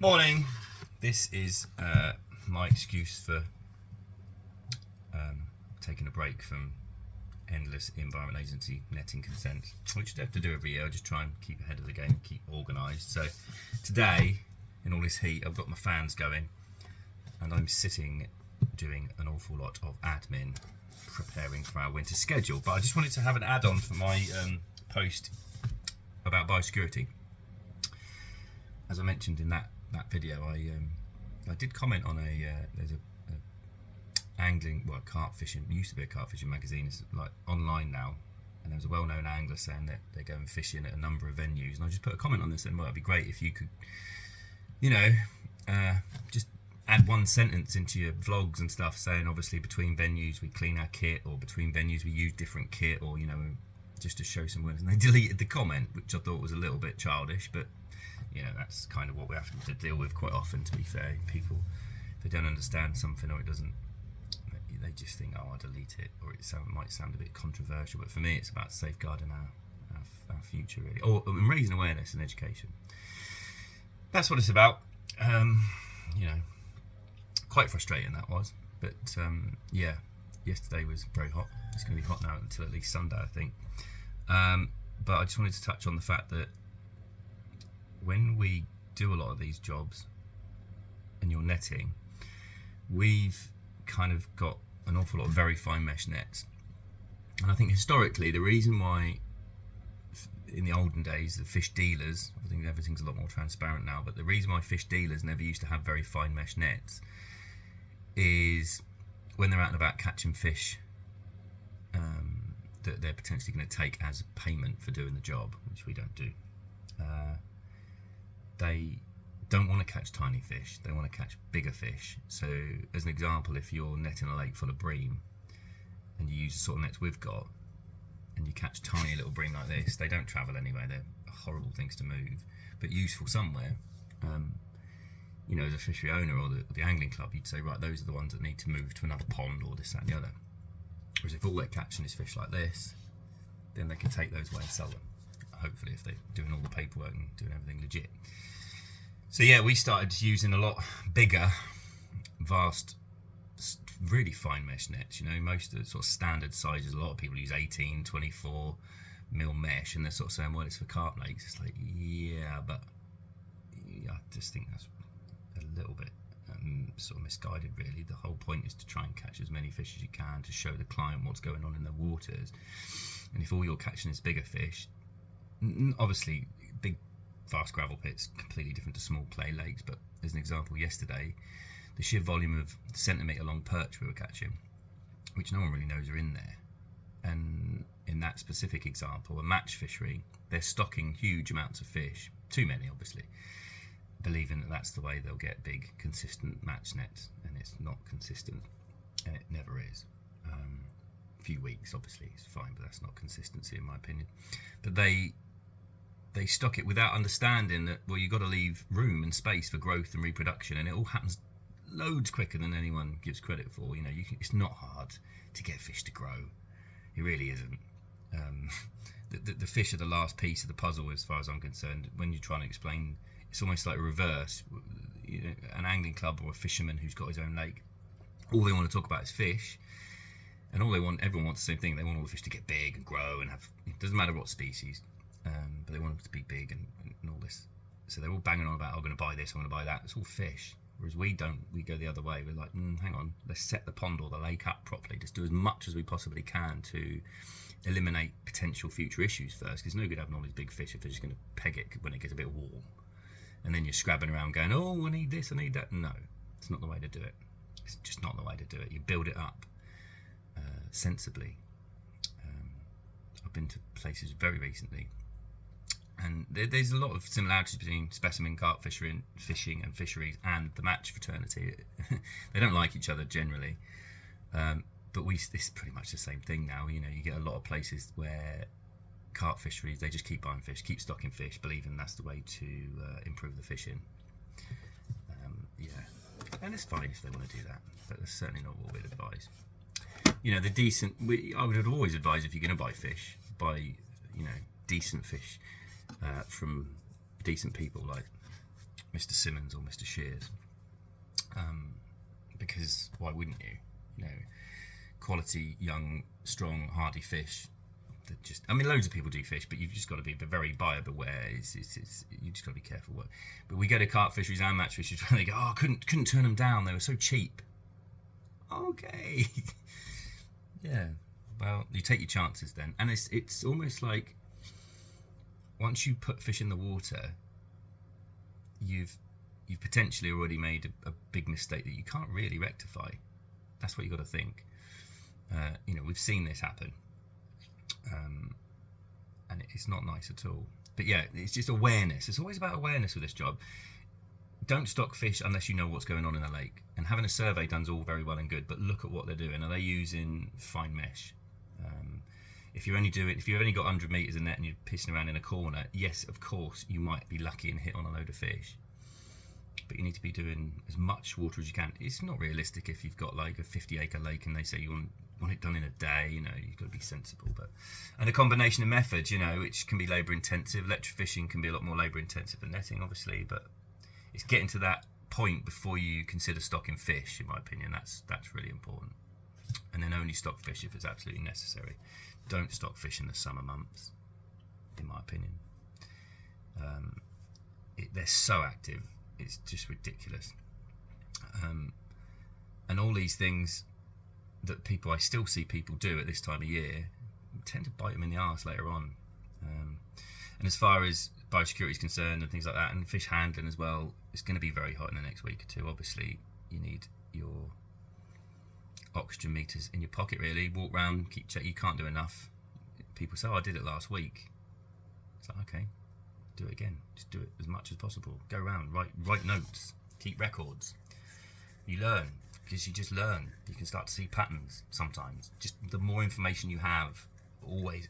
Morning. This is my excuse for taking a break from endless Environment Agency netting consent, which I have to do every year. I just try and keep ahead of the game, keep organised. So today, in all this heat, I've got my fans going, and I'm sitting doing an awful lot of admin, preparing for our winter schedule. But I just wanted to have an add-on for my post about biosecurity. As I mentioned in that video, I did comment on there's a angling, carp fishing, used to be a carp fishing magazine, it's like online now, and there was a well-known angler saying that they're going fishing at a number of venues, and I just put a comment on this and it'd be great if you could, just add one sentence into your vlogs and stuff saying obviously between venues we clean our kit, or between venues we use different kit, or just to show some awareness. And they deleted the comment, which I thought was a little bit childish, but that's kind of what we have to deal with quite often, to be fair. People, if they don't understand something or it doesn't, they just think, oh, I'll delete it, or it might sound a bit controversial. But for me, it's about safeguarding our future, really, or raising awareness and education. That's what it's about. Quite frustrating that was, but yesterday was very hot. It's going to be hot now until at least Sunday, I think. But I just wanted to touch on the fact that when we do a lot of these jobs and you're netting, we've kind of got an awful lot of very fine mesh nets. And I think historically the reason why in the olden days the fish dealers, I think everything's a lot more transparent now, but the reason why fish dealers never used to have very fine mesh nets is when they're out and about catching fish that they're potentially going to take as payment for doing the job, which we don't do. They don't want to catch tiny fish, they want to catch bigger fish. So as an example, if you're netting a lake full of bream and you use the sort of nets we've got and you catch tiny little bream like this, they don't travel anywhere, they're horrible things to move, but useful somewhere. As a fishery owner or the angling club, you'd say, right, those are the ones that need to move to another pond or this, that and the other. Whereas if all they're catching is fish like this, then they can take those away and sell them, hopefully, if they're doing all the paperwork and doing everything legit. So yeah, we started using a lot bigger, vast, really fine mesh nets. Most of the sort of standard sizes, a lot of people use 18, 24 mil mesh, and they're sort of saying, well, it's for carp lakes. It's like, yeah, but I just think that's a little bit sort of misguided, really. The whole point is to try and catch as many fish as you can, to show the client what's going on in the waters. And if all you're catching is bigger fish, obviously big vast gravel pits completely different to small clay lakes, but as an example, yesterday the sheer volume of centimetre long perch we were catching, which no one really knows are in there, and in that specific example, a match fishery, they're stocking huge amounts of fish, too many obviously, believing that that's the way they'll get big consistent match nets, and it's not consistent, and it never is. A few weeks obviously is fine, but that's not consistency in my opinion. But they stock it without understanding that, well, you've got to leave room and space for growth and reproduction, and it all happens loads quicker than anyone gives credit for. It's not hard to get fish to grow. It really isn't. The fish are the last piece of the puzzle as far as I'm concerned. When you're trying to explain, it's almost like a reverse. An angling club or a fisherman who's got his own lake, all they want to talk about is fish, and everyone wants the same thing. They want all the fish to get big and grow and have, it doesn't matter what species, but they want them to be big and all this. So they're all banging on about, I'm going to buy this, I'm going to buy that. It's all fish. Whereas we don't. We go the other way. We're like, hang on, let's set the pond or the lake up properly. Just do as much as we possibly can to eliminate potential future issues first. Because it's no good having all these big fish if they're just going to peg it when it gets a bit warm. And then you're scrabbing around going, oh, I need this, I need that. No, it's not the way to do it. It's just not the way to do it. You build it up sensibly. I've been to places very recently, and there's a lot of similarities between specimen carp fishing and fisheries and the match fraternity. They don't like each other generally, but it's pretty much the same thing now. You get a lot of places where carp fisheries, they just keep buying fish, keep stocking fish, believing that's the way to improve the fishing. And it's fine if they want to do that, but that's certainly not what we'd advise. I would always advise, if you're going to buy fish, decent fish from decent people, like Mr. Simmons or Mr. Shears, because why wouldn't you? You know, quality, young, strong, hardy fish. That just, I mean, loads of people do fish, but you've just got to be very buyer beware. You just got to be careful. But we go to carp fisheries and match fisheries where they go, oh, I couldn't turn them down. They were so cheap. Okay. Yeah. Well, you take your chances then, and it's almost like once you put fish in the water, you've potentially already made a big mistake that you can't really rectify. That's what you got to think. You know, we've seen this happen, and it's not nice at all. But yeah, it's just awareness. It's always about awareness with this job. Don't stock fish unless you know what's going on in the lake. And having a survey done's all very well and good, but look at what they're doing. Are they using fine mesh? If you've only got 100 metres of net and you're pissing around in a corner, yes, of course, you might be lucky and hit on a load of fish. But you need to be doing as much water as you can. It's not realistic if you've got like a 50-acre lake and they say you want it done in a day. You know, you've got to be sensible. And a combination of methods, you know, which can be labour intensive. Electrofishing can be a lot more labour intensive than netting, obviously, but it's getting to that point before you consider stocking fish, in my opinion. That's really important. And then only stock fish if it's absolutely necessary. Don't stock fish in the summer months, in my opinion. They're so active, it's just ridiculous. And all these things that I still see people do at this time of year tend to bite them in the arse later on. And as far as biosecurity is concerned and things like that, and fish handling as well, it's going to be very hot in the next week or two. Obviously, you need your oxygen meters in your pocket, really. Walk around, keep check. You can't do enough. People say, oh, I did it last week. It's like, okay, do it again. Just do it as much as possible. Go around, write notes, keep records. You learn, because you just learn. You can start to see patterns sometimes. Just the more information you have, always,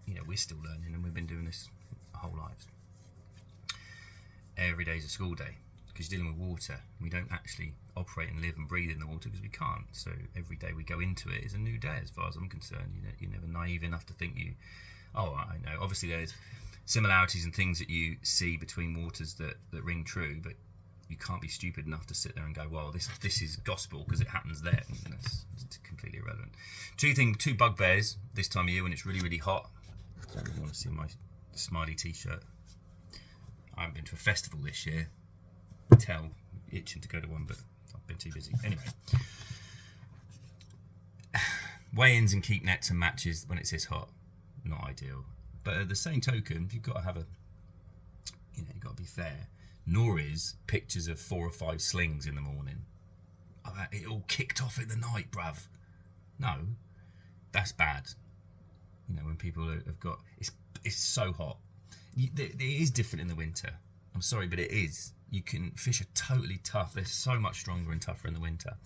you know, we're still learning, and we've been doing this our whole lives. Every day's a school day, because you're dealing with water. We don't actually operate and live and breathe in the water because we can't. So every day we go into it is a new day, as far as I'm concerned. You're never naive enough to think I know. Obviously there's similarities and things that you see between waters that ring true, but you can't be stupid enough to sit there and go, well, this is gospel because it happens there. And it's completely irrelevant. Two bugbears this time of year when it's really, really hot. I don't really want to see my smiley t-shirt. I haven't been to a festival this year. Itching to go to one, but I've been too busy. Anyway, weigh-ins and keep nets and matches when it's this hot, not ideal. But at the same token, you've got to have you've got to be fair. Nor is pictures of 4 or 5 slings in the morning. It all kicked off in the night, bruv. No, that's bad. You know, when people have got it's so hot. It is different in the winter. I'm sorry, but it is. You can fish are totally tough. They're so much stronger and tougher in the winter.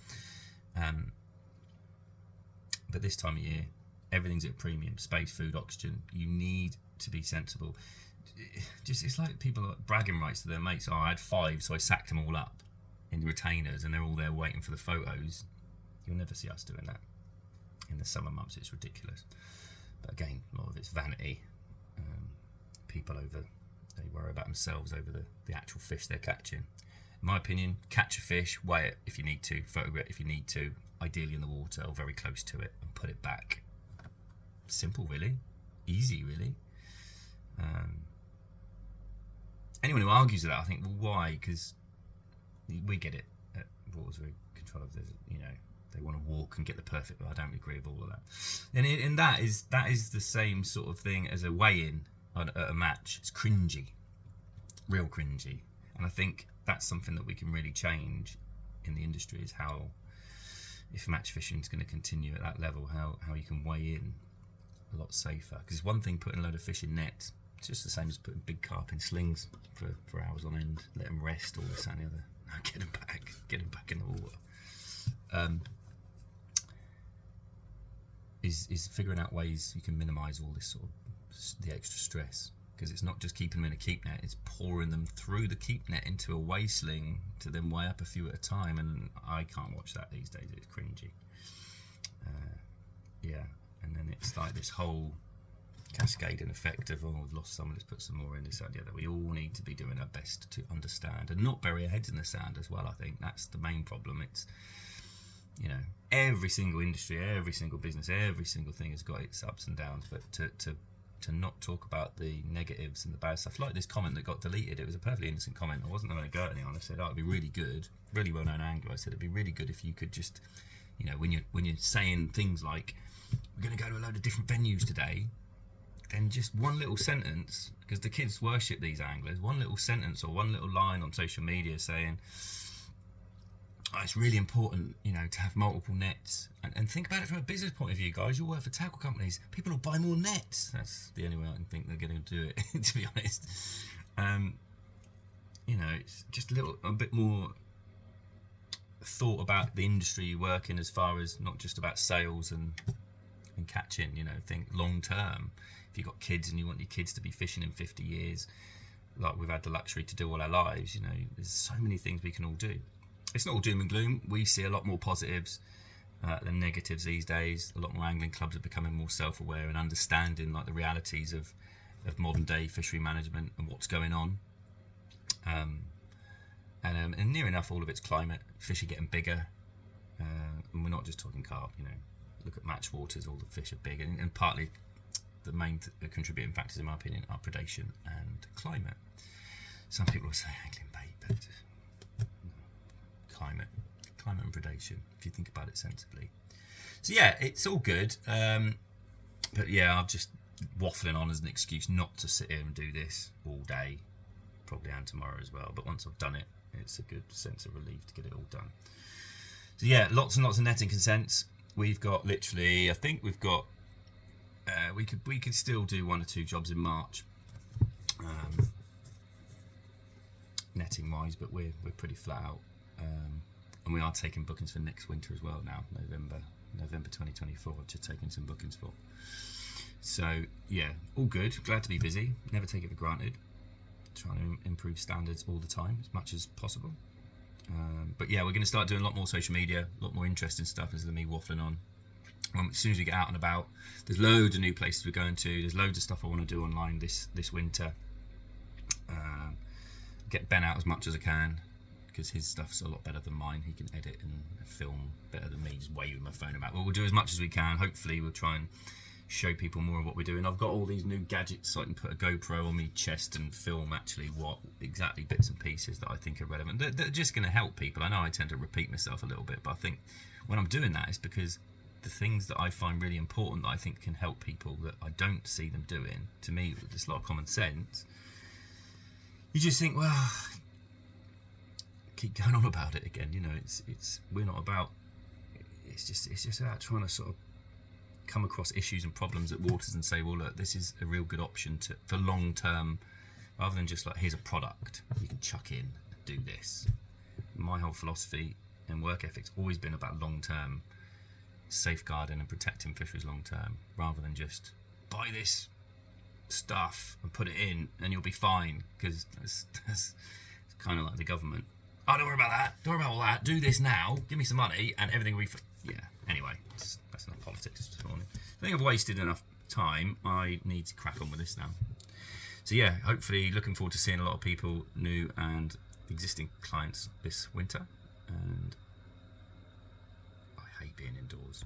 But this time of year, everything's at premium. Space, food, oxygen. You need to be sensible. It's like people bragging rights to their mates. Oh, I had 5, so I sacked them all up in retainers, and they're all there waiting for the photos. You'll never see us doing that. In the summer months, it's ridiculous. But again, a lot of it's vanity. People they worry about themselves over the actual fish they're catching. In my opinion, catch a fish, weigh it if you need to, photograph it if you need to, ideally in the water or very close to it, and put it back. Simple, really. Easy, really. Anyone who argues with that, I think, well, why? Because we get it at Waters Rig Control. They want to walk and get the perfect, but I don't agree with all of that. And that is the same sort of thing as a weigh-in at a match. It's cringy, real cringy. And I think that's something that we can really change in the industry, is how, if match fishing is going to continue at that level, how you can weigh in a lot safer. Because it's one thing putting a load of fish in nets. It's just the same as putting big carp in slings for hours on end. Let them rest, all this and the other. No, get them back in the water. Is figuring out ways you can minimise all this sort of the extra stress, because it's not just keeping them in a keep net, it's pouring them through the keep net into a weigh sling to then weigh up a few at a time, and I can't watch that these days. It's cringy. And then it's like this whole cascading effect of, oh, we've lost someone, let's put some more in, this, that, the other. We all need to be doing our best to understand and not bury our heads in the sand as well. I think that's the main problem. It's, you know, every single industry, every single business, every single thing has got its ups and downs, but to not talk about the negatives and the bad stuff, like this comment that got deleted, it was a perfectly innocent comment. I wasn't going to go at anyone. I said, oh, it'd be really good, really well-known angler. I said, it'd be really good if you could just, you know, when you're saying things like, we're going to go to a load of different venues today, then just one little sentence, because the kids worship these anglers, one little sentence or one little line on social media saying, oh, it's really important, you know, to have multiple nets. And think about it from a business point of view, guys. You work for tackle companies. People will buy more nets. That's the only way I can think they're going to do it, to be honest. You know, it's just a bit more thought about the industry you work in, as far as not just about sales and catching. You know, think long term. If you've got kids and you want your kids to be fishing in 50 years, like we've had the luxury to do all our lives, you know, there's so many things we can all do. It's not all doom and gloom. We see a lot more positives than negatives these days. A lot more angling clubs are becoming more self-aware and understanding like the realities of modern day fishery management and what's going on. And near enough all of it's climate. Fish are getting bigger, and we're not just talking carp. You know, look at match waters. All the fish are big, and partly the main contributing factors, in my opinion, are predation and climate. Some people will say angling bait, but climate and predation, if you think about it sensibly. So yeah, it's all good. But yeah, I'm just waffling on as an excuse not to sit here and do this all day, probably and tomorrow as well. But once I've done it, it's a good sense of relief to get it all done. So yeah, lots and lots of netting consents. We've got literally, I think we've got, we could still do 1 or 2 jobs in March, netting wise, but we're pretty flat out. And we are taking bookings for next winter as well now, November 2024. I've just taken some bookings for. So yeah, all good. Glad to be busy. Never take it for granted. Trying to improve standards all the time as much as possible. But yeah, we're going to start doing a lot more social media, a lot more interesting stuff instead of me waffling on. As soon as we get out and about, there's loads of new places we're going to. There's loads of stuff I want to do online this winter. Get Ben out as much as I can, because his stuff's a lot better than mine. He can edit and film better than me, just waving my phone about. But we'll do as much as we can. Hopefully we'll try and show people more of what we're doing. I've got all these new gadgets, so I can put a GoPro on my chest and film actually what exactly bits and pieces that I think are relevant. They're just going to help people. I know I tend to repeat myself a little bit, but I think when I'm doing that, it's because the things that I find really important that I think can help people that I don't see them doing, to me, there's a lot of common sense. You just think, well, keep going on about it again. You know, we're not about. It's just about trying to sort of come across issues and problems at waters and say, well, look, this is a real good option for long term, rather than just like, here's a product you can chuck in and do this. My whole philosophy and work ethic's always been about long term safeguarding and protecting fisheries long term, rather than just buy this stuff and put it in and you'll be fine, because that's kind of like the government. Oh, don't worry about that, don't worry about all that, do this now, give me some money and everything will be yeah, anyway, that's not politics this morning. I think I've wasted enough time. I need to crack on with this now. So yeah, hopefully looking forward to seeing a lot of people, new and existing clients this winter, and I hate being indoors.